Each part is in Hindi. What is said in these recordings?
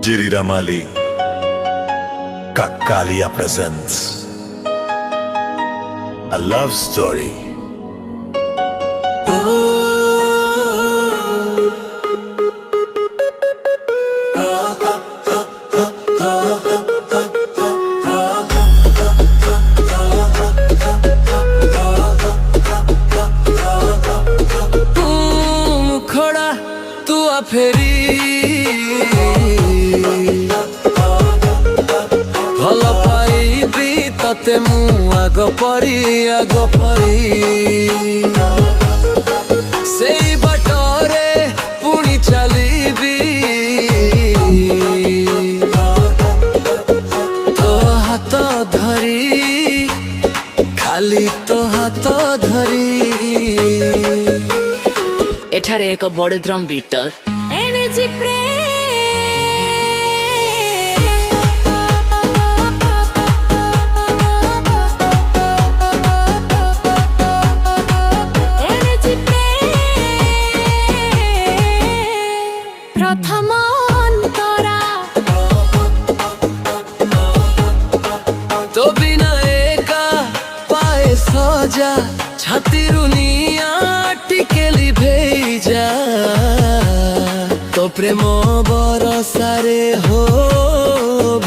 Jerry Ramali, Kakalia presents a love story. फेरी भल पाइबी तते मु आग परी सेई बाटरे पुणी चलीबी तो हाथ धरी खाली तो हाथ धरी एठारे एक बड़ ड्रम बीटर एनर्जी प्रथम अंतरा तो बिना एका पाए सजा छाती रुनिया टिकेली भेजा तो प्रेम बरसारे हो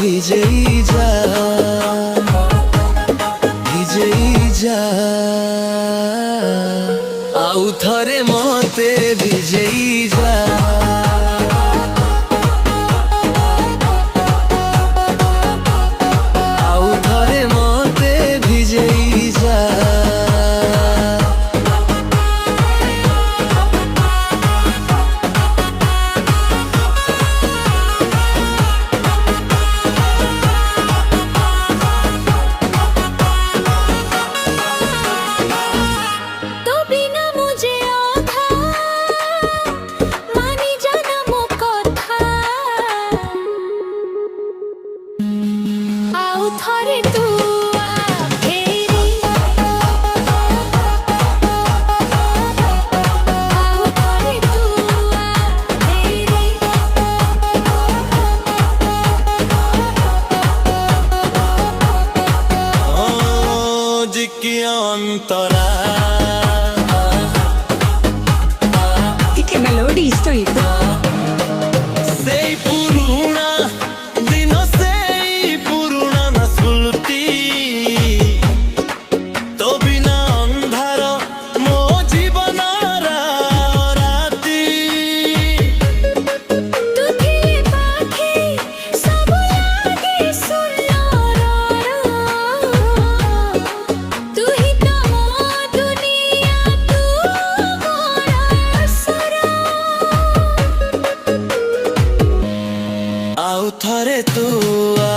भिजेई जा आउ थरे मते भिजेई जा थरे तू अंतरा che melodie sto io sei puruna dino sei puruna na sulti to bina andhara mo jibanara rati तू थी पाखे सब लागे सुनलो तू ही तो मो दुनिया तू मोरा सरा आउ थरे तू आ